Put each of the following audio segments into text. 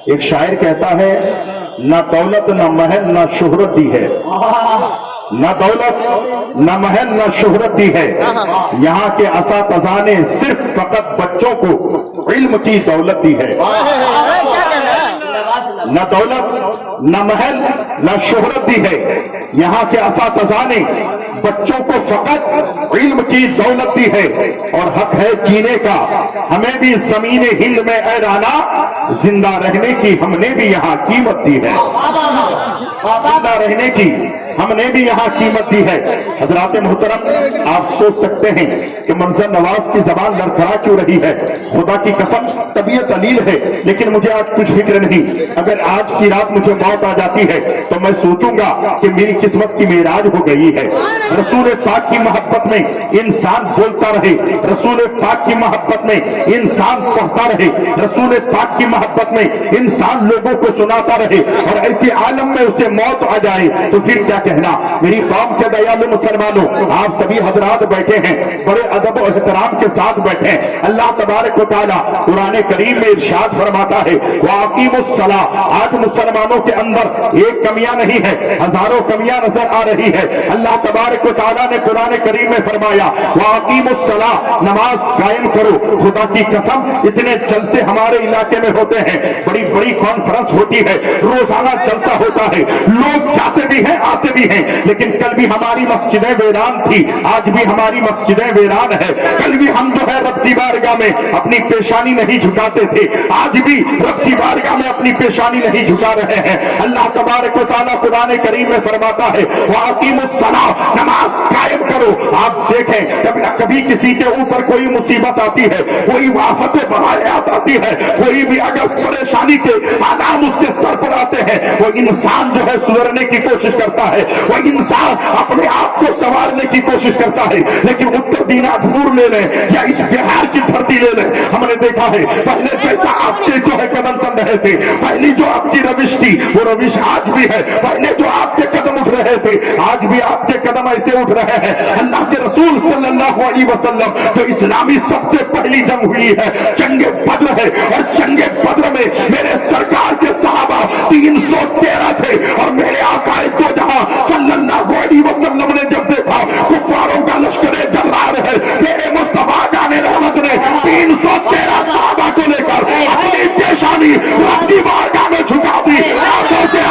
ایک شاعر کہتا ہے نہ دولت نہ محل نہ شہرت دی ہے، نہ دولت نہ محل نہ شہرت دی ہے، یہاں کے اساتذہ نے صرف فقط بچوں کو علم کی دولت دی ہے۔ نہ دولت نہ محل نہ شہرت دی ہے، یہاں کے اساتذہ نے بچوں کو فقط علم کی دولت دی ہے، اور حق ہے جینے کا ہمیں بھی زمین ہند میں اے رانا، زندہ رہنے کی ہم نے بھی یہاں قیمت دی ہے، زندہ رہنے کی ہم نے بھی یہاں قیمت دی ہے۔ حضرات محترم، آپ سوچ سکتے ہیں کہ منظر نواز کی زبان لڑکھڑا کیوں رہی ہے؟ خدا کی قسم طبیعت علیل ہے، لیکن مجھے آج کچھ فکر نہیں۔ اگر آج کی رات مجھے موت آ جاتی ہے تو میں سوچوں گا کہ میری قسمت کی معراج ہو گئی ہے۔ رسول پاک کی محبت میں انسان بولتا رہے، رسول پاک کی محبت میں انسان پڑھتا رہے، رسول پاک کی محبت میں انسان لوگوں کو سناتا رہے، اور ایسے عالم میں اسے موت آ جائے تو پھر کیا کہنا؟ میری قوم کے دیالو مسلمانوں، آپ سبھی حضرات بیٹھے ہیں، بڑے ادب و احترام کے ساتھ بیٹھے ہیں۔ اللہ تبارک و تعالیٰ قرآن کریم میں ارشاد فرماتا ہے وَأَقِيمُوا الصَّلَاةَ۔ آج مسلمانوں کے اندر ایک کمیاں نہیں ہے، ہزاروں کمیاں نظر آ رہی ہے۔ اللہ تبارک و تعالیٰ نے قرآن کریم میں فرمایا وَأَقِيمُوا الصَّلَاةَ، نماز قائم کرو۔ خدا کی قسم اتنے جلسے ہمارے علاقے میں ہوتے ہیں، بڑی بڑی کانفرنس ہوتی ہے، روزانہ جلسہ ہوتا ہے، لوگ جاتے بھی ہیں آتے بھی ہیں، لیکن کل بھی ہماری مسجدیں ویران تھی، آج بھی ہماری مسجدیں ویران ہے۔ کل بھی ہم جو ہے رب کی بارگاہ میں اپنی پیشانی نہیں جھکاتے تھے، آج بھی رب کی بارگاہ میں اپنی پیشانی نہیں جھکا رہے ہیں۔ اللہ تبارک و تعالیٰ قرآن کریم میں فرماتا ہے وَأَقِيمُوا الصَّلَاةَ، نماز قائم کرو۔ آپ دیکھیں کبھی کسی کے اوپر کوئی مصیبت آتی ہے، کوئی آفت بلایات آتی ہے، کوئی بھی اگر پریشانی کے آلام اس کے سر پر آتے ہیں، وہ انسان جو ہے سدھرنے کی کوشش کرتا ہے، وہ انسان اپنے آپ کو سنوارنے کی کوشش کرتا ہے، لیکن اتر دیناجپور لے لیں یا اس بہار کی دھرتی لے لیں، ہم نے دیکھا ہے پہلے جیسا آپ کے جو ہے قدم چل رہے تھے، پہلی جو آپ کی روش تھی وہ روش آج بھی ہے، پہلے جو آپ کے قدم اٹھ رہے تھے آج بھی آپ کے قدم ایسے اٹھ رہے ہیں۔ اللہ کے رسول صلی اللہ علیہ وسلم جو اسلامی سب سے پہلی جنگ ہوئی ہے جنگ بدر ہے، اور جنگ بدر میں میرے سرکار کے صحابہ 313 تھے، اور میرے آقا دو جہاں صلی اللہ علیہ وسلم نے جب دیکھا کفاروں کا لشکر جرار ہے، میرے مصطفیٰ جان رحمت نے 313 صحابہ کو لے کر اپنی پیشانی رب کی بارگاہ میں جھکا دی۔ آنکھوں سے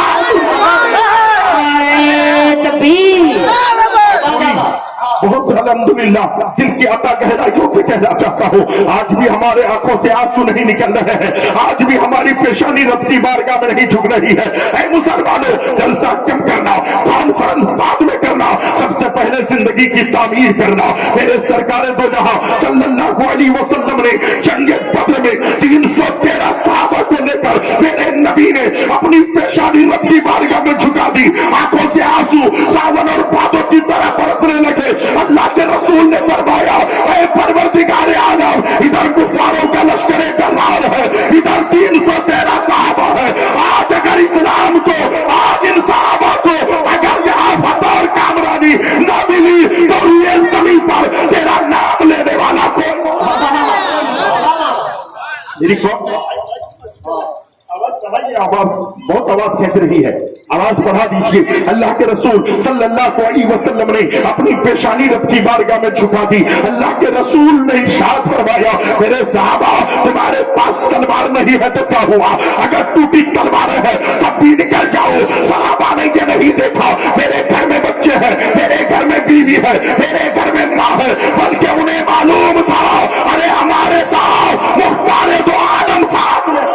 بہت الحمدللہ دل کی عطا گہرائیوں سے کہنا چاہتا ہوں آج بھی ہمارے آنکھوں سے آنسو نہیں نکل رہے ہیں، آج بھی ہماری پیشانی رب کی بارگاہ میں نہیں جھک رہی ہے۔ اے مسلمانوں، جلسہ کم کرنا، کانفرنس بعد میں کرنا، سب سے پہلے زندگی کی تعمیر کرنا۔ میرے سرکار دو جہاں صلی اللہ علیہ وسلم نے جنگ بدر میں 313 صحابہ کو لے کر میرے نبی نے اپنی پیشانی رب کی بارگاہ میں جھکا دی، آنکھوں سے آنسو ساون اور بادوں کی طرح برسنے لگے۔ اللہ کے رسول نے فرمایا اے پروردگار عالم، ادھر کفاروں کا لشکر جرار ہے، ادھر 313 صحابہ ہے، آج اگر اسلام کو، آج ان صحابہ کو اگر یہاں فتح اور کامرانی نہ ملی تو یہ زمین پر تیرا نام لینے والا کون؟ میری آواز بہت آواز کھینچ رہی ہے، آواز بڑھا دیجیے۔ اللہ کے رسول صلی اللہ علیہ وسلم نے اپنی پیشانی رب کی بارگاہ میں جھکا دی۔ اللہ کے رسول نے ارشاد فرمایا میرے صحابہ تمہارے پاس تلوار نہیں ہے تو کیا ہوا، اگر ٹوٹی تلوار ہے تب بھی نکل جاؤ۔ صحابہ نے یہ نہیں دیکھا میرے گھر میں بچے ہیں، میرے گھر میں بیوی ہے، میرے گھر میں ماں ہے، بلکہ انہیں معلوم تھا ارے ہمارے ساتھ مختار دو عالم ساتھ میں،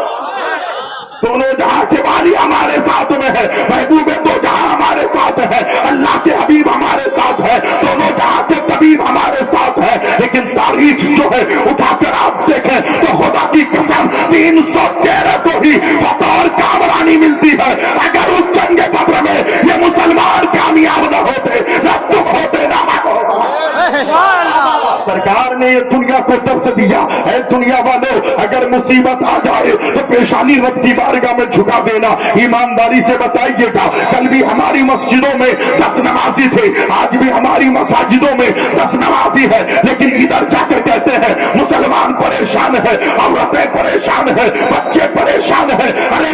دونوں جہاں کے والی ہمارے ساتھ میں ہے، محبوب دو جہاں ہمارے ساتھ ہے، اللہ کے حبیب ہمارے ساتھ ہے، دونوں جہاں کے طبیب ہمارے ساتھ ہے۔ لیکن تاریخ جو ہے اٹھا کر آپ دیکھیں تو خدا کی قسم 313 کو ہی فتح اور کامرانی ملتی ہے۔ اگر اس جنگ بدر میں یہ مسلمان کامیاب نہ ہوتے، نہ تم ہوتے، نہ میں ہوتا۔ سرکار نے یہ دنیا کو درس دیا اے دنیا والوں، اگر مصیبت آ جائے تو پیشانی رب کی بارگاہ میں جھکا دینا۔ ایمانداری سے بتائیے گا کل بھی ہماری مسجدوں میں 10 نمازی تھے، آج بھی ہماری مساجدوں میں 10 نمازی ہے، لیکن ادھر جا کر کہتے ہیں مسلمان پریشان ہے، عورتیں پریشان ہے، بچے پریشان ہے۔ ارے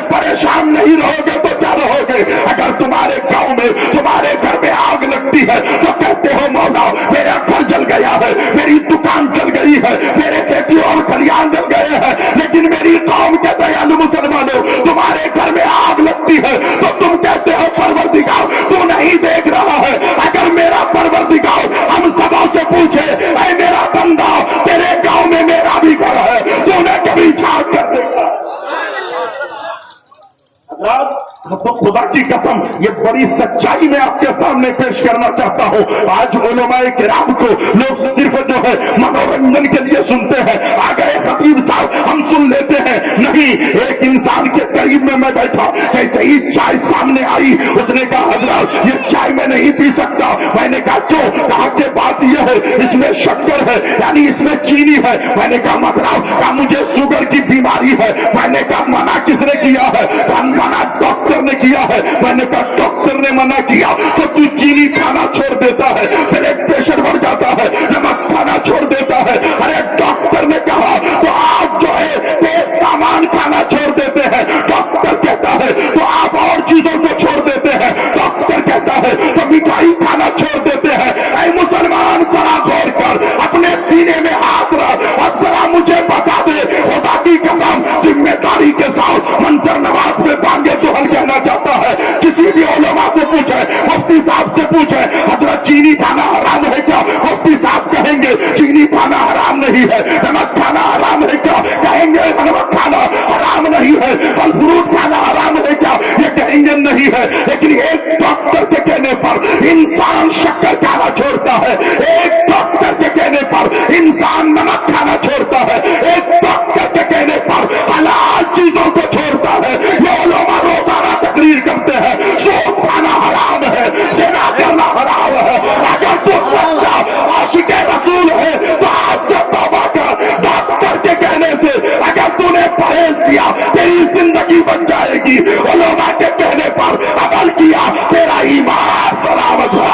हजरात, तो खुदा की कसम ये बड़ी सच्चाई में आपके सामने पेश करना चाहता हूँ। आज उलमाए किराम को लोग सिर्फ जो है मनोरंजन के लिए सुनते हैं, आ गए खतीब साहब हम सुन लेते हैं। नहीं, एक इंसान के करीब में मैं बैठा, कैसे ही चाय सामने आई, उसने कहा हजरात ये चाय मैं नहीं पी सकता। मैंने कहा क्यों? कहा के बात यह है इसमें शक्कर है, यानी इसमें चीनी है। मैंने कहा मतलब? कहा मुझे शुगर की बीमारी है। मैंने कहा मना किसने किया है? कहा मना डॉक्टर ने किया है। मैंने कहा डॉक्टर ने मना किया तो तू चीनी खाना छोड़ देता है, ब्लड प्रेशर बढ़ जाता है, नमक खाना छोड़ देता है। अरे डॉक्टर ने कहा तो आप जो है तेज सामान खाना छोड़ देते हैं। डॉक्टर कहता है तो आप और चीजों को छोड़ देते हैं। डॉक्टर कहता है तो मिठाई खाना छोड़ देते हैं। ऐ मुसलमान जरा गौर कर, अपने सीने में हाथ रख और जरा मुझे बता दे, खुदा की कसम जिम्मेदारी के साथ मंजर नवाज पे बांगे तो हल कहना चाहता है। किसी भी उलमा से पूछे, मुफ्ती साहब से पूछे हजरत चीनी खाना हराम है क्या? मुफ्ती साहब कहेंगे चीनी खाना हराम नहीं है। नमक खाना हराम है क्या? कहेंगे नमक खाना हराम नहीं है। फल फ्रूट खाना हराम है क्या? ये कहेंगे नहीं है। लेकिन एक डॉक्टर के कहने पर इंसान शक्कर खाना छोड़ता है, एक डॉक्टर के कहने पर इंसान नमक खाना छोड़ता है, एक डॉक्टर के कहने पर हलाल चीजों को छोड़ता है। ये उलमा रोजाना तकरीर करते हैं सूद खाना हराम है, ज़िना करना हराम है। अगर तू सच्चा आशिक रसूल है तो आज से तौबा कर। डॉक्टर के कहने से अगर तूने परहेज किया तेरी जिंदगी बच जाएगी। उलमा के कहने पर अमल किया तेरा ईमान सलामत है।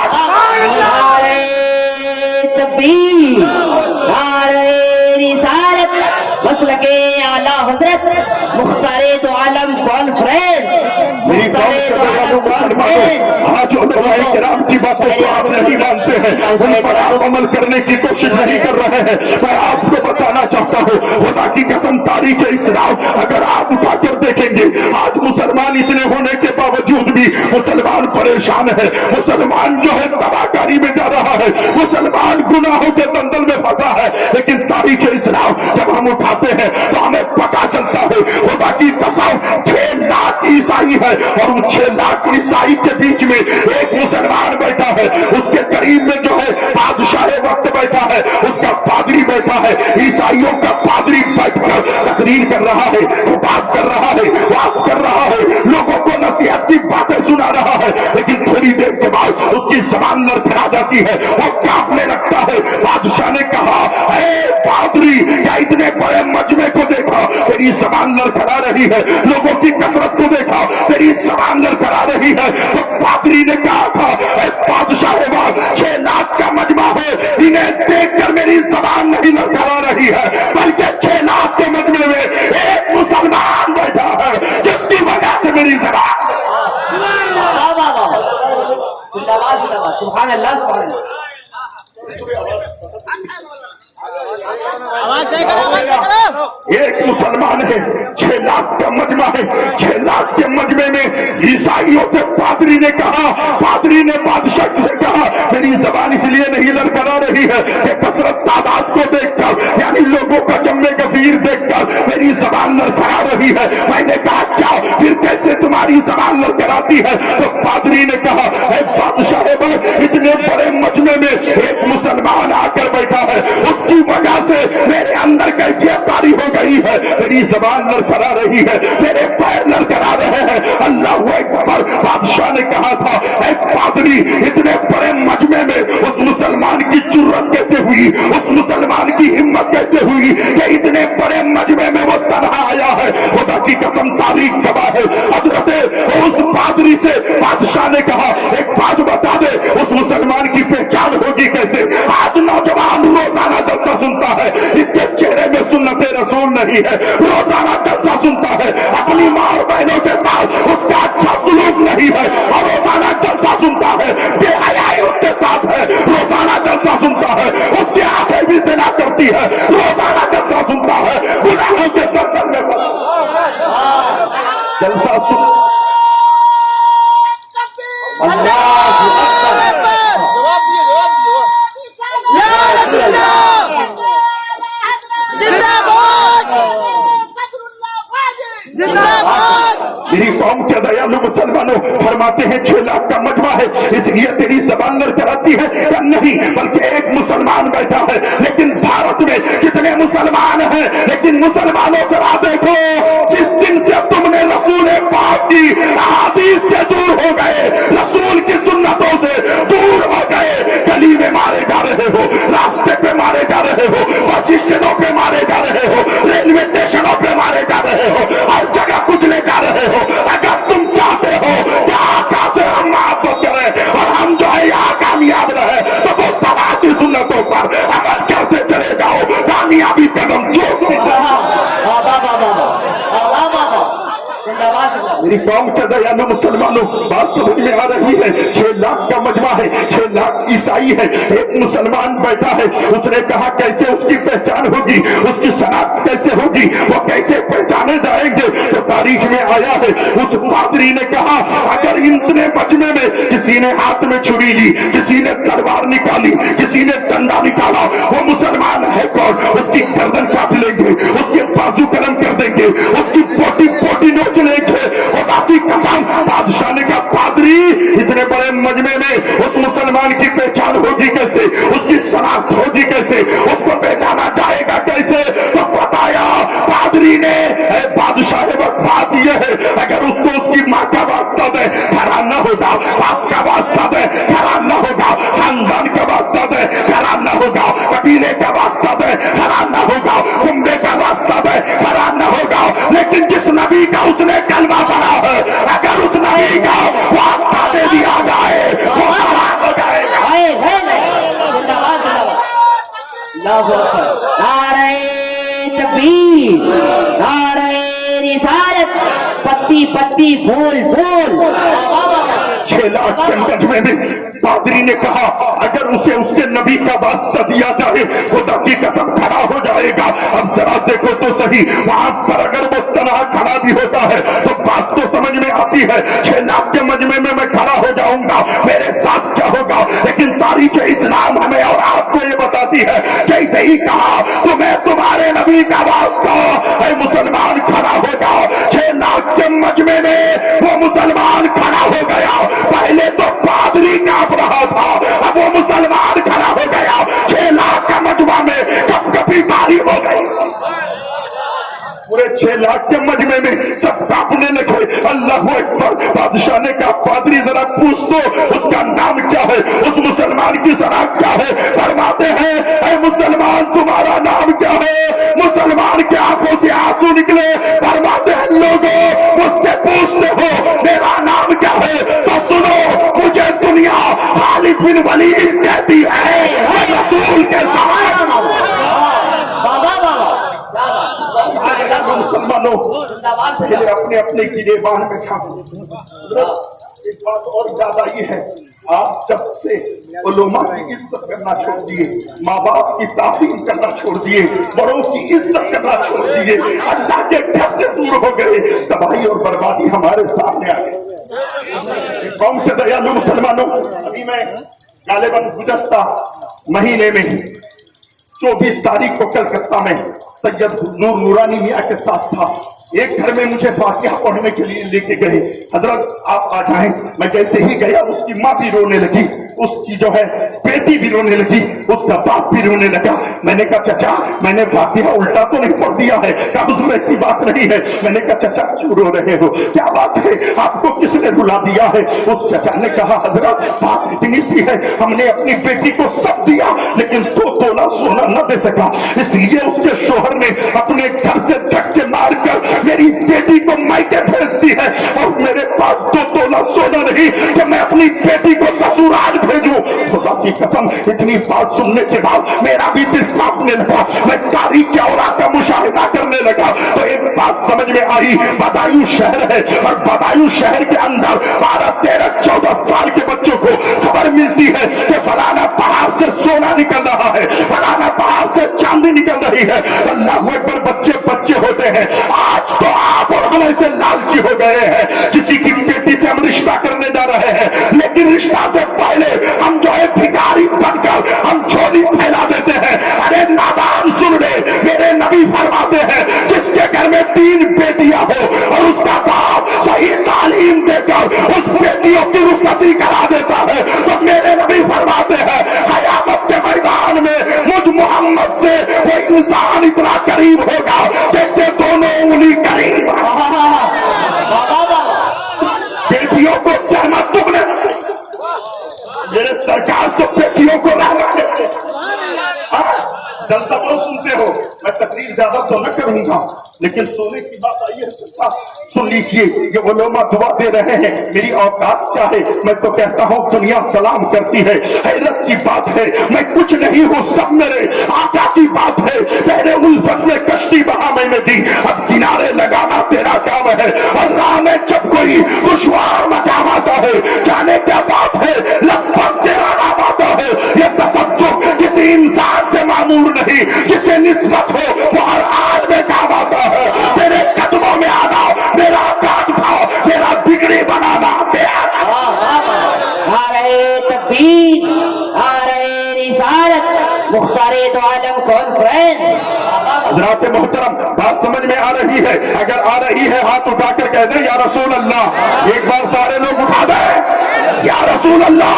तकबीर, नारे रिसालत, मसलके आला हजरत, मुख्तारे तो आलम कॉन्फ्रेंस, मेरी बात करने वालों मुसलमानों, आज उलमाए किराम की बातों को आप नहीं मानते हैं, उन पर आप अमल करने की कोशिश नहीं कर रहे हैं। मैं आपको बताना चाहता हूँ, खुदा की कसम तारीख इस्लाम अगर आप उठाकर देखेंगे, आज मुसलमान इतने होने के बावजूद भी मुसलमान परेशान है। मुसलमान जो है तबाहकारी में जा रहा है, मुसलमान गुनाहों के दंगल में फंसा है। लेकिन तारीख इस्लाम जब हम उठाते हैं तो हमें पता चलता है खुदा की कसम 6 लाख ईसाई है और उन 6 लाख ईसाई के बीच में एक मुसलमान बैठा है। उसके करीब में जो है बादशाह वक्त बैठा है, उसका पादरी बैठा है। ईसाइयों का पादरी बैठकर तकरीर कर रहा है, बात कर रहा है, वास कर रहा है, लोगों को नसीहत की बातें सुना रहा है। लेकिन थोड़ी देर के बाद उसकी जबान लड़खड़ा जाती है, वो कांपने लगता है। बादशाह ने कहा पादरी क्या इतने बड़े मजमे को देखा तेरी जबान लड़खड़ा रही है, लोगों की कसरत को देखा तेरी जबान लड़खड़ा रही है। तो पादरी ने कहा था बादशाह 6 लाख का मजमा है, इन्हें देखकर मेरी जबान नहीं लड़खड़ा रही है, बल्कि 6 लाख के मजमे में एक मुसलमान बैठा है जिसकी वजह से मेरी जबान। सुभान अल्लाह, सुभान अल्लाह। एक मुसलमान है, 6 लाख का मजमा है। 6 लाख के मजमे में ईसाइयों से पादरी ने कहा, पादरी ने बादशाह से कहा मेरी जबान इसलिए नहीं लड़खड़ा रही है कि कसरत तादाद को देखकर, यानी लोगों का जम्मे गफीर देखकर मेरी जबान लड़खड़ा रही है। मैंने कहा क्या फिर कैसे तुम्हारी जबान लड़खड़ाती है? तो पादरी ने कहा बादशाह इतने बड़े मजमे में एक मुसलमान आकर बैठा है, उसकी वजह से मेरे अंदर कैफियत तारी हो गई है, मेरी जबान लड़खड़ा रही है, मेरे पैर लड़खड़ा रहे हैं। अल्लाह अकबर। बादशाह ने कहा था ऐ पादरी इतने बड़े मजमे में उस मुसलमान की जुर्रत कैसे हुई, उस मुसलमान की हिम्मत कैसे हुई कि इतने बड़े मजमे में वो तन्हा आया है? खुदा की कसम तारीख गवाह है। हजरत उस पादरी से बादशाह ने कहा एक बात बता दे उस मुसलमान की पहचान होगी कैसे? आज नौजवान रोजाना जलसा सुनता है, इसके चेहरे में सुन्नते रसूल नहीं है, रोजाना जलसा सुनता है, अपनी माँ और बहनों के साथ उसका अच्छा सुलूक नहीं है, और रोजाना जलसा सुनता है, बेहयाई उसके साथ है, रोजाना जलसा सुनता है, उसकी आंखें भी ज़िना करती है, रोजाना जलसा सुनता है, गुनाहों के दलदल में जलसा सुन। मेरी कौम के दयालु मुसलमानों फरमाते हैं 6 लाख का मजमा है, इसलिए तेरी जबान लड़खड़ाती है या नहीं, बल्कि एक मुसलमान बैठा है। लेकिन भारत में कितने मुसलमान हैं, लेकिन मुसलमानों जरा देखो, जिस दिन से तुमने रसूल पाक की हदीस से दूर हो गए, रसूल की सुन्नतों से दूर हो गए, गली में मारे जा रहे हो, रास्ते पे मारे जा रहे हो, बस स्टैंडों पे मारे जा रहे हो, रेलवे स्टेशनों पे मारे जा रहे हो, हर जगह कुचले जा रहे हो। अगर तुम चाहते हो कि आका से हम मोहब्बत करें और हम जो है यहाँ कामयाब रहे, तो मुस्तफा की सुन्नतों पर अमल करते चले जाओ, कामयाबी कदम जोड़ते मेरी कौम के दयालु मुसलमानों बात समझ में आ रही है। 6 लाख का मजमा है, 6 लाख ईसाई है, एक मुसलमान बैठा है। उसने कहा कैसे उसकी पहचान होगी, उसकी शनाख्त कैसे होगी, वो कैसे पहचाने जाएंगे। तो तारीख में आया है, उस पादरी ने कहा अगर इतने मजमे में किसी ने हाथ में छुरी ली, किसी ने तलवार निकाली, किसी ने डंडा निकाला, वो मुसलमान है कौन? उसकी गर्दन काट लेंगे, उसके बाजू कलम कर देंगे, उसकी पोटी पोटी नोच लेंगे। और बाकी कसम बादशाह ने कहा पादरी इतने बड़े मजमे में उस मुसलमान की पहचान होगी कैसे, उसकी शनाख्त होगी कैसे, उसको पहचाना जाएगा कैसे? तो बताया पादरी ने बादशाह वक्त बात यह है अगर उसको उसकी माँ का वास्ता दे हैरान न हो जाओ, बाप का वास्ता दे हैरान न हो जाओ, खानदान का वास्ता दे हैरान न हो जाओ, कबीले का वास्ता दे हैरान न हो जाओ, कुंबे का वास्ता दे हैरान न हो जाओ। लेकिन जिस नबी का उसने कलमा पढ़ा है, अगर उस नबी का वास्ता दे दिया जाए वो हैरान हो जाएगा। नारे तकबीर, नारे रिसालत, पत्ती पत्ती फूल फूल। 6 लाख के मजमे में पादरी ने कहा अगर उसे उसके नबी का वास्ता दिया जाए खुदा की कसम खड़ा हो जाएगा। अब जरा देखो तो सही, वहां पर अगर वो तनहा खड़ा भी होता है तो बात तो समझ में आती है। 6 लाख के मजमे में मैं खड़ा हो जाऊंगा, मेरे साथ क्या होगा? लेकिन तारीख इस्लाम हमें और आपको ये बताती है जैसे ही कहा तो मैं तुम्हारे नबी का वास्ता है मुसलमान खड़ा हो जाओ। 6 लाख के मजमे में वो मुसलमान खड़ा हो गया। पहले तो पादरी कांप रहा था, अब वो मुसलमान खड़ा हो गया। 6 लाख का मजमा में कब कभी बारी हो गई। पूरे 6 लाख के मजमे में सब कांपने लगे। अल्लाह अकबर। बादशाह ने कहा पादरी जरा पूछ दो उसका नाम क्या है, उस मुसलमान की शनाख्त क्या है। फरमाते हैं ऐ मुसलमान तुम्हारा नाम क्या है? मुसलमान के आंखों से आंसू निकले। फरमाते हैं लोगों मुझसे पूछते हो मेरा नाम क्या है, तो सुनो मुझे दुनिया खालिद बिन वलीद कहती है, रसूल के साथ। मुसलमानों अपने अपने गिरेबान में था। एक बात और ज्यादा ये है, आप जब से उलमा की इज्जत करना छोड़ दिए, माँ बाप की तासीम करना छोड़ दिए, बड़ों की इज्जत करना छोड़ दिए, अल्लाह के घर से दूर हो गए, तबाही और बर्बादी हमारे सामने आ गई। कौम के दयालु मुसलमानों, अभी मैं गालिबन गुज़श्ता महीने में 24 तारीख को कलकत्ता में सैयद नूर नूरानी मियाँ के साथ था। एक घर में मुझे फातिहा पढ़ने के लिए लेके गए। हजरत आप आ जाएं। मैं जैसे ही गया उसकी माँ भी रोने लगी, उसकी जो है बेटी भी रोने लगी, उसका बाप भी रोने लगा। मैंने कहा चाचा मैंने फातिहा उल्टा तो नहीं पढ़ दिया है? कहा हुजूर ऐसी बात नहीं है। मैंने कहा चाचा क्यों रो रहे हो, क्या बात है, आपको किसने रुला दिया है? उस चाचा ने कहा हजरत बात इतनी सी है, हमने अपनी बेटी को सब दिया लेकिन 2 तोला सोना न दे सका, इसलिए उसके शोहर ने अपने घर से धक्के मारकर मेरी बेटी को मायके भेज दी है और मेरे पास 2 तोला सोना नहीं कि मैं अपनी बेटी को ससुराल भेजूं। खुदा की कसम इतनी बात सुनने के बाद मेरा भी दिल कांपने लगा। मैं तारीख के औरात का मुशाहिदा करने लगा तो एक बात समझ में आई, बदायूं शहर है और बदायूं शहर के अंदर 12, 13, 14 साल के बच्चों को खबर मिलती है कि फलाना पहाड़ से सोना निकल रहा है, फलाना पहाड़ से चांदी निकल रही है। अल्लाह अकबर, बच्चे बच्चे होते हैं। आज तो आप और हम ऐसे लालची हो गए हैं, किसी की बेटी से हम रिश्ता करने जा रहे हैं लेकिन रिश्ता से पहले हम जो है भिखारी बनकर हम झोली फैला देते हैं। अरे नादान सुन ले, मेरे नबी फरमाते हैं जिसके घर में 3 बेटियां हो और उसका बाप सही कर उस बेटियों की रुखसती करा देता है, तो मेरे नबी फरमाते हैं कयामत के मैदान में मुझ मोहम्मद से वो इंसान इतना करीब होगा जैसे दोनों उंगली करीब। बेटियों को सहमत तुमने, मेरे सरकार तो बेटियों को रहना देते। जलसा बहुत सुनते हो, मैं तकरीर ज्यादा तो न करूंगा, लेकिन सोने की बात आई है, सुन लीजिए। ये उलमा दुआ दे रहे हैं, मेरी औकात क्या है, मैं तो कहता हूँ दुनिया सलाम करती है। हैरत की बात है, मैं कुछ नहीं हूँ, सब मेरे आका की बात है। पहले उल्फत में कश्ती बहा मैंने दी, अब किनारे लगाना तेरा काम है। और राह में जब कोई दुश्वार मकाम आता है, जाने क्या बात है, लगभग तेरा नाम आता है। ये तसद्दुक किसी इंसान से मामूर नहीं, जिसे निस्बत हो वो हर हाल में काम आता है। तेरे कदमों में आना, मेरा काट खाओ, मेरा बिगड़ी बनाना आ रहे तकबीर, आ रहे रिसालत, मुख्तारे दो आलम कॉन्फ्रेंस। हज़रात मोहतरम, बात समझ में आ रही है? अगर आ रही है हाथ उठाकर कह दे या रसूल अल्लाह। एक बार सारे लोग उठा दे या रसूल अल्लाह।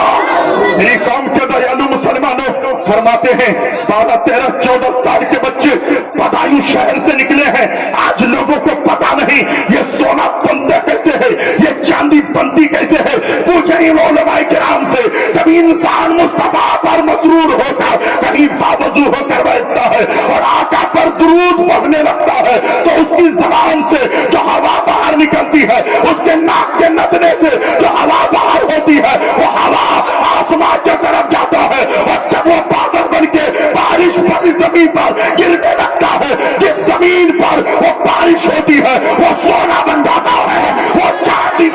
मेरी कौम के दयालु मुसलमानों फरमाते हैं 12, 13, 14 साल के बच्चे बदायूं शहर से निकले हैं। आज लोगों को पता नहीं ये सोना बनता कैसे है, ये चांदी बनती कैसे है। पूछे उलमाए किराम से, जब इंसान मुस्तफा पर मसरूर होकर कहीं बावजू होकर बैठता है और आका पर दुरूद पढ़ने लगता है, तो उसकी जबान से जो हवा बाहर निकलती है, उसके नाक के नथने से जो हवा बाहर होती है, वो हवा आसमान की तरफ जाता है। और जब वो बादल बन के बारिश वाली जमीन पर गिरने लगता है, जिस जमीन पर वो बारिश होती है वो सोना बन जाता है, वो चांदी।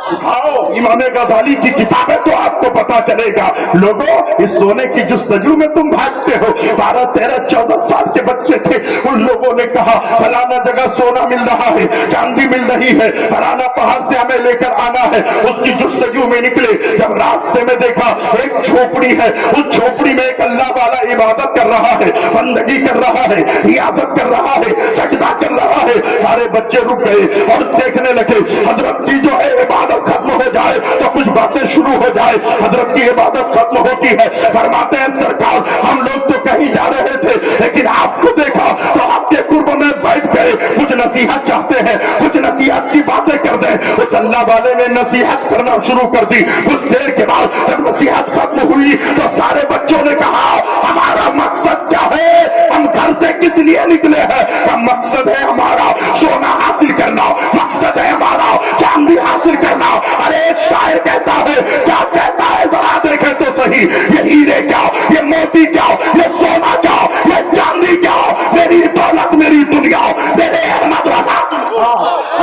उठाओ इमाम गजाली की किताबें तो आपको पता चलेगा। लोगों, इस सोने की जुस्तजू में तुम भागते हो। 12, 13, 14 साल के बच्चे थे, उन लोगों ने कहा फलाना जगह सोना मिल रहा है, चांदी मिल रही है, फलाना पहाड़ से हमें लेकर आना है। उसकी जुस्तजू में निकले, जब रास्ते में देखा एक झोपड़ी है, उस झोपड़ी में एक अल्लाह वाला इबादत कर रहा है, बंदगी कर रहा है, रियाजत कर रहा है, सजदा कर रहा है। सारे बच्चे रुक गए और देखने लगे हजरत की जो है इबादत खत्म हो जाए तो कुछ बातें शुरू हो जाए। हजरत की इबादत खत्म होती है, फरमाते हैं सरकार हम लोग तो कहीं जा रहे थे, लेकिन आपको देखा तो आपके कुर्ब में बैठ गए, कुछ नसीहत चाहते हैं, कुछ नसीहत की बातें कर दें। उस अल्लाह वाले ने नसीहत करना शुरू कर दी। कुछ देर के बाद जब नसीहत खत्म हुई तो सारे बच्चों ने कहा हमारा मकसद क्या है, हम घर से किस लिए निकले हैं? मकसद है हमारा सोना हासिल करना, मकसद है हमारा चांदी हासिल करना। अरे एक शायर कहता है, क्या कहता है जरा देखें तो सही, ये हीरे क्या, ये मोती क्या, ये सोना क्या, ये चांदी क्या, मेरी दौलत मेरी दुनिया मेरे अहमद रजा।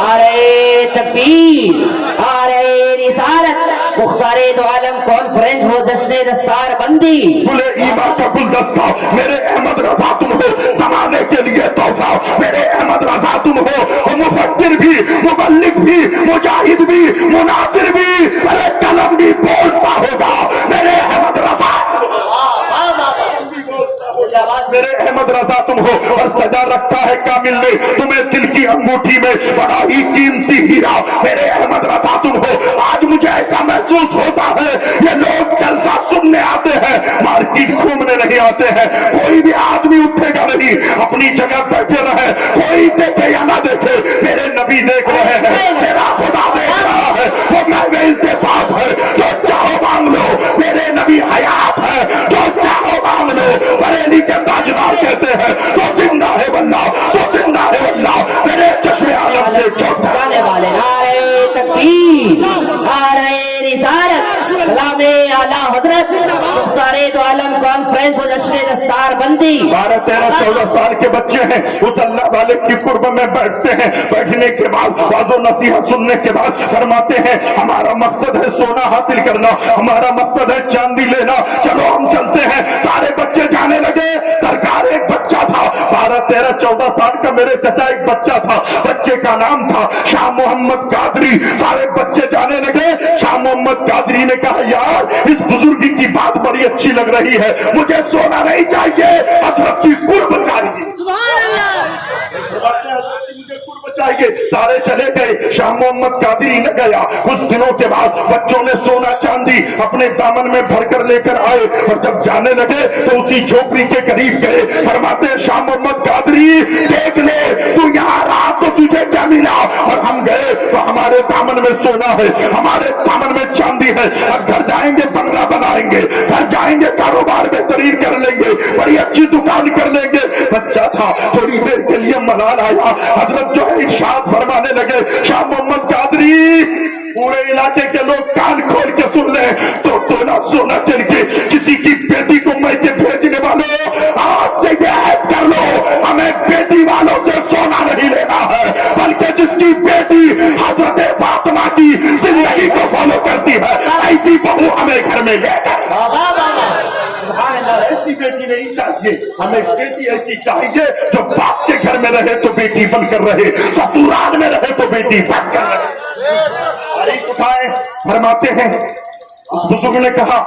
आ रहे तकबीर, आ रहे रिसालत, मुख्तारे दो आलम कॉन्फ्रेंस हो जश्न दस्तार बंदी। फुले ईमान का गुलदस्ता मेरे अहमद रजा तुम हो, जमाने के लिए तोहफा मेरे अहमद रजा तुम हो। मुफक्किर भी, मुबल्लिग भी, मुजाहिद भी, मुनासिर भी, अरे कलम भी बोलता होगा मेरे अहमद रजा। मेरे अहमद रजा तुम हो। और सजा रखा है कामिल ने तुम्हें दिल की अंगूठी में, बड़ा ही कीमती हीरा मेरे अहमद रजा तुम हो। आज मुझे ऐसा महसूस होता है ये लोग जलसा सुनने आते हैं, मार्केट घूमने नहीं आते हैं। कोई भी आदमी उठेगा नहीं, अपनी जगह बैठे रहे, कोई देखे या ना देखे मेरे नबी देख रहे हैं, मेरा खुदा देख रहा है। वो मैं इस्तेफाक है, जो चाहो मांग लो, मेरे नबी हयात है, जो चाहो मांग लो। बरेली के ताजदार कहते हैं तो जिंदा है वल्लाह, तो जिंदा है वल्लाह, मेरे चश्मे आलम से जाने वाले। नारे तकबीर, नारे रिसालत, कलामे आला हजरत, मुख्तारे दो आलम कॉन्फ्रेंस हो जश्न दस्तार बंदी। 12, 13, 14 साल के बच्चे हैं, उस अल्लाह वाले की कुर्ब में बैठते हैं। बैठने के बाद वादो नसीहत सुनने के बाद फरमाते हैं हमारा मकसद है सोना हासिल करना, हमारा मकसद है चांदी लेना, चलो हम चलते हैं। सारे बच्चे जाने लगे। सरकार एक बच्चा था 12, 13, 14 साल का, मेरे चचा एक बच्चा था, बच्चे का नाम था शाह मोहम्मद कादरी। सारे बच्चे जाने लगे। शाह मोहम्मद कादरी ने कहा यार इस बुजुर्ग की बात बड़ी अच्छी लग रही है, मुझे सोना नहीं चाहिए, हजरत की कुर्ब चाहिए। मुझे कुर्ब चाहिए। के सारे चले गए, शाह मोहम्मद कादरी न गया। कुछ दिनों के बाद बच्चों ने सोना चांदी अपने दामन में भरकर लेकर आए और जब जाने लगे तो उसी झोपड़ी के करीब गए। फरमाते हैं शाह मोहम्मद कादरी देख ले, तू यहाँ रहा तो तुझे क्या मिला? और हम गए तो हमारे दामन में सोना है, हमारे दामन में चांदी है, और घर जाएंगे बंगला बनाएंगे, घर जाएंगे कारोबार बेहतरीन कर लेंगे, बड़ी अच्छी दुकान कर लेंगे। बच्चा था, थोड़ी देर के लिए मलाल आया, हजरत जो है इरशाद फरमाने लगे, शाह मोहम्मद कादरी पूरे इलाके के लोग कान खोल के सुन ले, तो तोला सोना चल के किसी की बेटी को मैके भेजने वालों, आज से ये ऐड कर लो, हमें बेटी वालों से सोना नहीं लेना है, बल्कि जिसकी बेटी हजरत फातिमा की जिंदगी को फॉलो करती है, ऐसी बहू हमें घर में लेकर। ऐसी बेटी नहीं चाहिए, हमें बेटी ऐसी चाहिए जो बाप के घर में रहे तो बेटी बनकर रहे, ससुराल में रहे तो बेटी बनकर रहे। तारीख उठाए, फरमाते हैं उस बुजुर्ग ने कहा,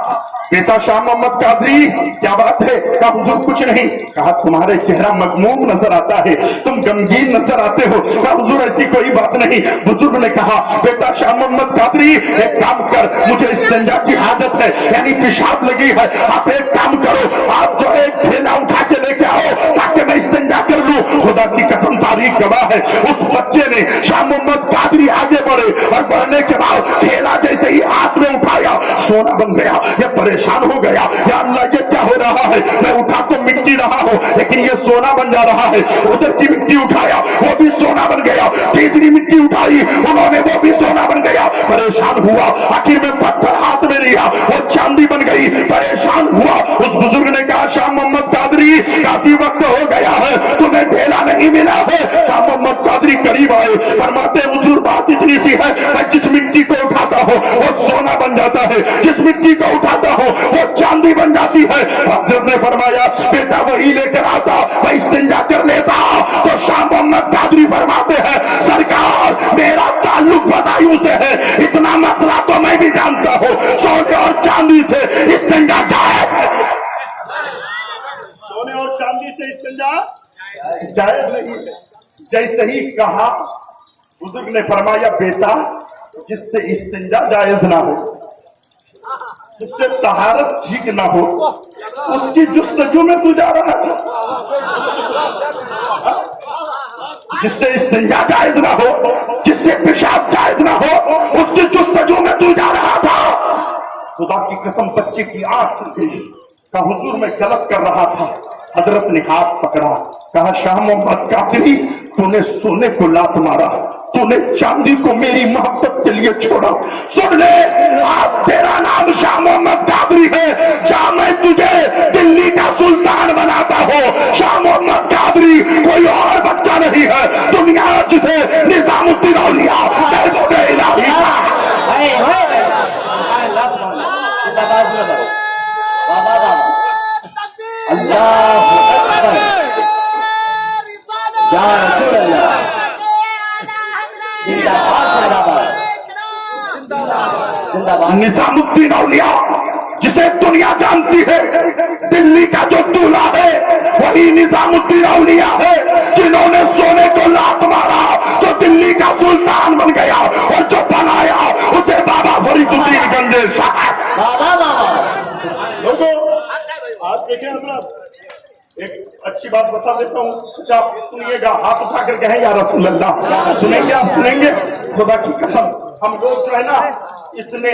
बेटा शाह मोहम्मद कादरी क्या बात है? कहा हुजूर कुछ नहीं। कहा तुम्हारे चेहरा मगमूम नजर आता है, तुम गमगीन नजर आते हो। कहा हुजूर ऐसी कोई बात नहीं। बुजुर्ग ने कहा, बेटा शाह मोहम्मद कादरी एक काम कर, मुझे इस्तिंजा की आदत है, यानी पेशाब लगी है, आप एक काम करो, आप जो है थैला उठा के लेके आओ ताकि मैं इस्तिंजा कर लूं। खुदा की कसम तारीख गवाह है, उस बच्चे ने शाह मोहम्मद कादरी आगे बढ़े और बढ़ने के बाद थैला जैसे ही हाथ में उठाया सोना बन गया। ये परेशान हो गया, या अल्लाह ये क्या हो रहा है? मैं उठा तो मिट्टी रहा हूं लेकिन ये सोना बन जा रहा है। उधर की मिट्टी उठाया वो भी सोना बन गया, तीसरी मिट्टी उठाई उन्होंने वो भी सोना बन गया। परेशान हुआ, आखिर में पत्थर हाथ में लिया वो चांदी बन गई। परेशान हुआ, उस बुजुर्ग ने कहा शाह मोहम्मद कादरी काफी वक्त हो गया है, तुम्हें ढेला नहीं मिला है। शाह मोहम्मद कादरी करीब आए, फरमाते हुजूर बात इतनी सी है, मैं जिस मिट्टी को उठाता हूं वो सोना बन जाता है, जिस मिट्टी को उठाता हूं वो चांदी बन जाती है। हजरत ने फरमाया बेटा वही लेकर आता, मैं इस्तिंजा कर लेता। तो शाह मोहम्मद कादरी फरमाते हैं सरकार मेरा ताल्लुक बदायूं से है, इतना मसला तो मैं भी जानता हूं, सोने और चांदी से इस्तिंजा जाए, सोने और चांदी से इस्तिंजा जायज नहीं। जैसे ही कहा बुजुर्ग ने फरमाया बेटा जिससे इस्तिंजा जायज ना हो, जिससे तहारत ठीक ना हो, उसकी जुस्तजू में तू जा रहा था। जिससे इस्तिंजा जायज ना हो, जिससे पेशाब जायज ना हो, उसकी जुस्तजू में तू जा रहा था। खुदा की कसम बच्चे की आंख खुल गई, कहा हुजूर मैं गलत कर रहा था। हजरत ने हाथ पकड़ा, कहा शाह मोहम्मद कादरी तूने सोने को लात मारा, तूने चांदी को मेरी मोहब्बत के लिए छोड़ा। सुन ले, आज तेरा नाम शाह मोहम्मद कादरी है, जहां मैं तुझे दिल्ली का सुल्तान बनाता हूँ। शाह मोहम्मद कादरी कोई और बच्चा नहीं है, दुनिया जिसे निजामुद्दीन औलिया निजामुद्दीन औलिया जिसे दुनिया जानती है, दिल्ली का जो दूल्हा है वही निजामुद्दीन औलिया है, जिन्होंने सोने को लात मारा तो दिल्ली का सुल्तान बन गया, और जो बनाया उसे बाबा फरीदुद्दीन गंजे साहब। आज देखें मतलब एक अच्छी बात बता देता हूँ, अच्छा आप सुनिएगा, हाथ उठा कर कहें या रसूल अल्लाह। सुनेंगे आप? सुनेंगे? खुदा की कसम हम लोग जो है ना इतने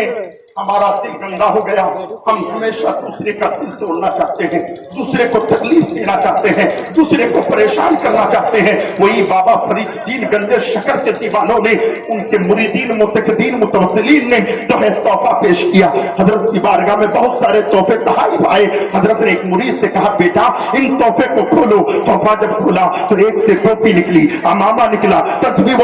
हमारा दिल गंदा हो गया, हम हमेशा दूसरे का दिल तोड़ना चाहते हैं, दूसरे को तकलीफ देना चाहते हैं, दूसरे को परेशान करना चाहते हैं। वही बाबा फरीदुद्दीन गंजे शकर के दीवानों ने, उनके मुरीदीन मुतकदीन मुतवस्सिलीन ने जो है तोहफा पेश किया। हजरत की बारगाह में बहुत सारे तोहफे तहाइफ आए। हजरत ने एक मुरीद से कहा बेटा इन तोहफे को खोलो। तोहफा जब खोला तो एक से टोपी निकली, अमामा निकला, तस्बीह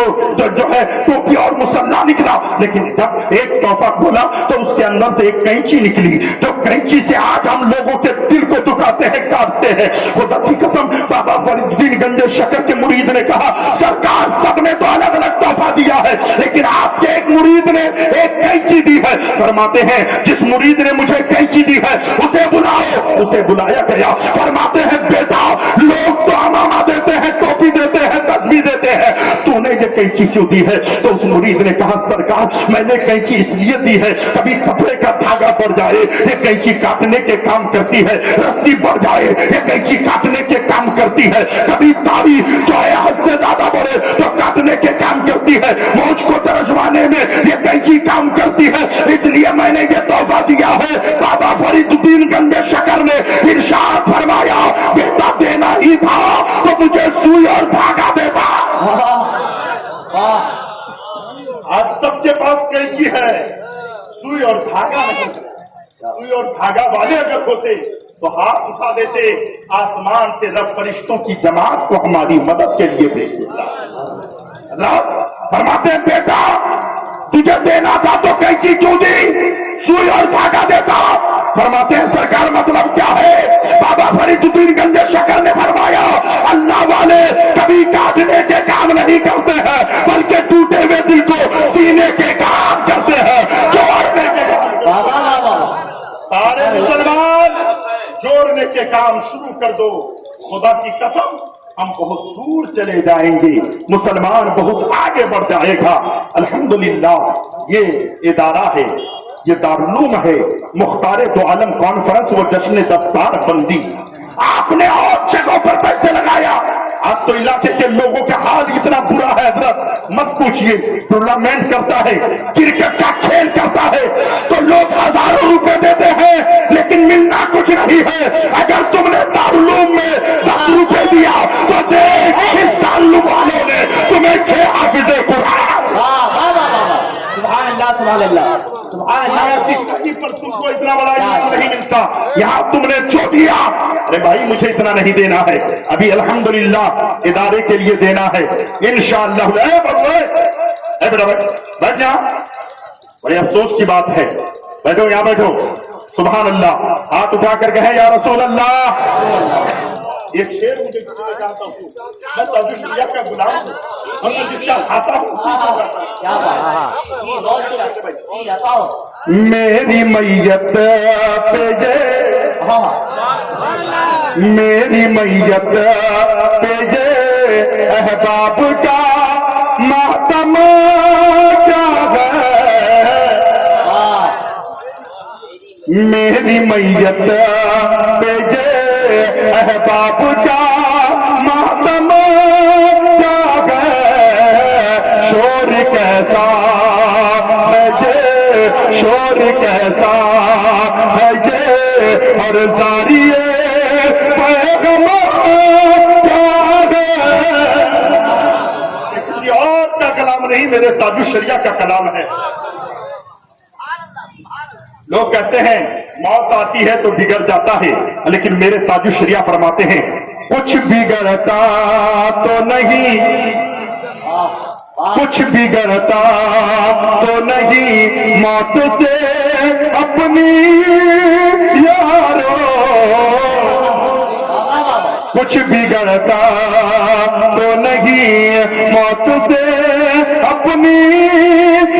जो है टोपी और मुसल्ला निकला। लेकिन जब एक तोहफा खोला तो उसके अंदर से एक कैंची निकली, जो कैंची से आज हम लोगों के दिल को दुखाते हैं, काटते हैं। खुदा की कसम बाबा फरीदुद्दीन गंजे शकर के मुरीद ने कहा सरकार सबने तो अलग अलग तोहफा दिया है, लेकिन आपके एक मुरीद ने एक कैंची दी है। फरमाते हैं जिस मुरीद ने मुझे कैंची दी है उसे बुलाओ। उसे बुलाया गया। फरमाते हैं बेटा लोग तो अमामा देते हैं, टोपी देते हैं, तस्बीह देते हैं, तूने ये कैंची क्यों दी है? तो उस मुरीद ने कहा सरकार मैंने कैंची इसलिए दी है, कभी कपड़े का धागा बढ़ जाए ये कैंची काटने के काम करती है, रस्सी बढ़ जाए ये कैंची काटने के काम करती है, कभी ताड़ी जो है हद से ज्यादा बढ़े तो काटने के काम करती है, मौज को तरजवाने में ये कैंची काम करती है, इसलिए मैंने ये तोहफा दिया है। बाबा फरीदुद्दीन गंगे शकर ने इरशाद फरमाया बेटा देना ही था तो मुझे सुई और धागा देता। आज सबके पास कैंची है, सुई और धागा नहीं। सुई और धागा वाले अगर होते तो हाथ उठा देते, आसमान से रब फरिश्तों की जमात को हमारी मदद के लिए भेज देता। रब फरमाते हैं बेटा तुझे देना था तो कैंची क्यों दी, सुई और धागा देता। फरमाते हैं सरकार मतलब क्या है? बाबा फरीदुद्दीन गंजे शकर ने फरमाया अल्लाह वाले कभी काटने के काम नहीं करते हैं बल्कि टूटे हुए दिल को सीने के काम करते हैं, जोड़ने के काम। सारे मुसलमान जोड़ने के काम शुरू कर दो, खुदा की कसम हम बहुत दूर चले जाएंगे, मुसलमान बहुत आगे बढ़ जाएगा। अल्हम्दुलिल्लाह ये इदारा है, ये दारुल है, मुख्तारे दो आलम कॉन्फ्रेंस व जश्न दस्तार बंदी। आपने और जगहों पर पैसे लगाया, आज तो इलाके के लोगों का हाल इतना बुरा है हजरत मत पूछिए। टूर्नामेंट करता है, क्रिकेट का खेल करता है तो लोग हजारों रुपए देते हैं लेकिन मिलना कुछ नहीं है। अगर तुमने दारुल में 10 रुपए दिया तो देख इस दारुल वालों ने तुम्हें 6 हाफिज़े कुरान सुभान अल्लाह पर तुमको इतना बड़ा इनाम नहीं मिलता, यहाँ तुमने जो दिया अरे भाई मुझे इतना नहीं देना है, अभी अल्हम्दुलिल्लाह इदारे के लिए देना है इंशाअल्लाह। बैठ जा, बड़े अफसोस की बात है, बैठो यहाँ बैठो। सुभान अल्लाह, हाथ उठा कर कहे या रसूल अल्लाह। एक शेर मुझे चाहता हूँ, मैं तौहीद का गुलाम हूँ, मैं जिसका खाता हूँ। मेरी मैयत पे ये, मेरी मैयत पे ये अहबाब का मातम क्या है, मेरी मैयत पे ये अहबाब का मातम क्या है, शोर कैसा है ये, शोर कैसा है ये और जारिए पैगंबर क्या है। किसी और का कलाम नहीं, मेरे ताजुश शरिया का कलाम है। लोग कहते हैं मौत आती है तो बिगड़ जाता है, लेकिन मेरे ताजुश शरिया फरमाते हैं कुछ बिगड़ता तो नहीं, कुछ बिगड़ता तो नहीं मौत से अपनी यारो, कुछ बिगड़ता तो नहीं मौत से अपनी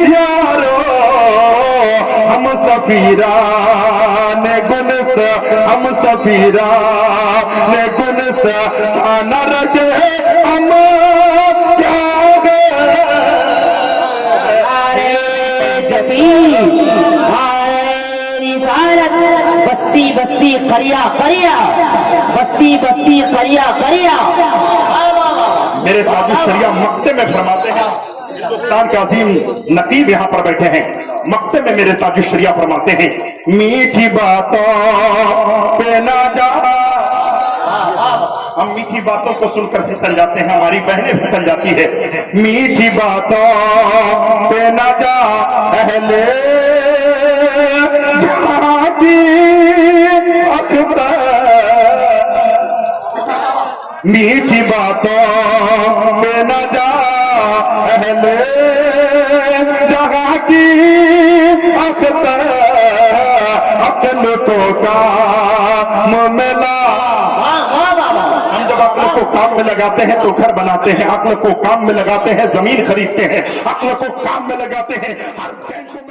यारो, हम सफीरा ने गुनस, हम सफीरा ने गुनस खाना रखे हम क्या बस्ती बस्ती करिया करिया, बस्ती बस्ती करिया करिया। मेरे ताजुश शरिया मक्ते में फरमाते हैं, हिंदुस्तान के अजीम नकीब यहाँ पर बैठे हैं, मक्ते में मेरे ताजुश शरिया फरमाते हैं मीठी बातों पे ना जा। हम मीठी बातों को सुनकर फिसल जाते हैं, हमारी बहनें फिसल जाती है। मीठी बातों पे ना जा अहले जहां की अख्तर, मीठी बातों पे ना जा अहले जहां की अख्तर, अक्ल को काम में ला। हम जब अक्ल को काम में लगाते हैं तो घर बनाते हैं, अक्ल को काम में लगाते हैं जमीन खरीदते हैं, अक्ल को काम में लगाते हैं हर बैंक को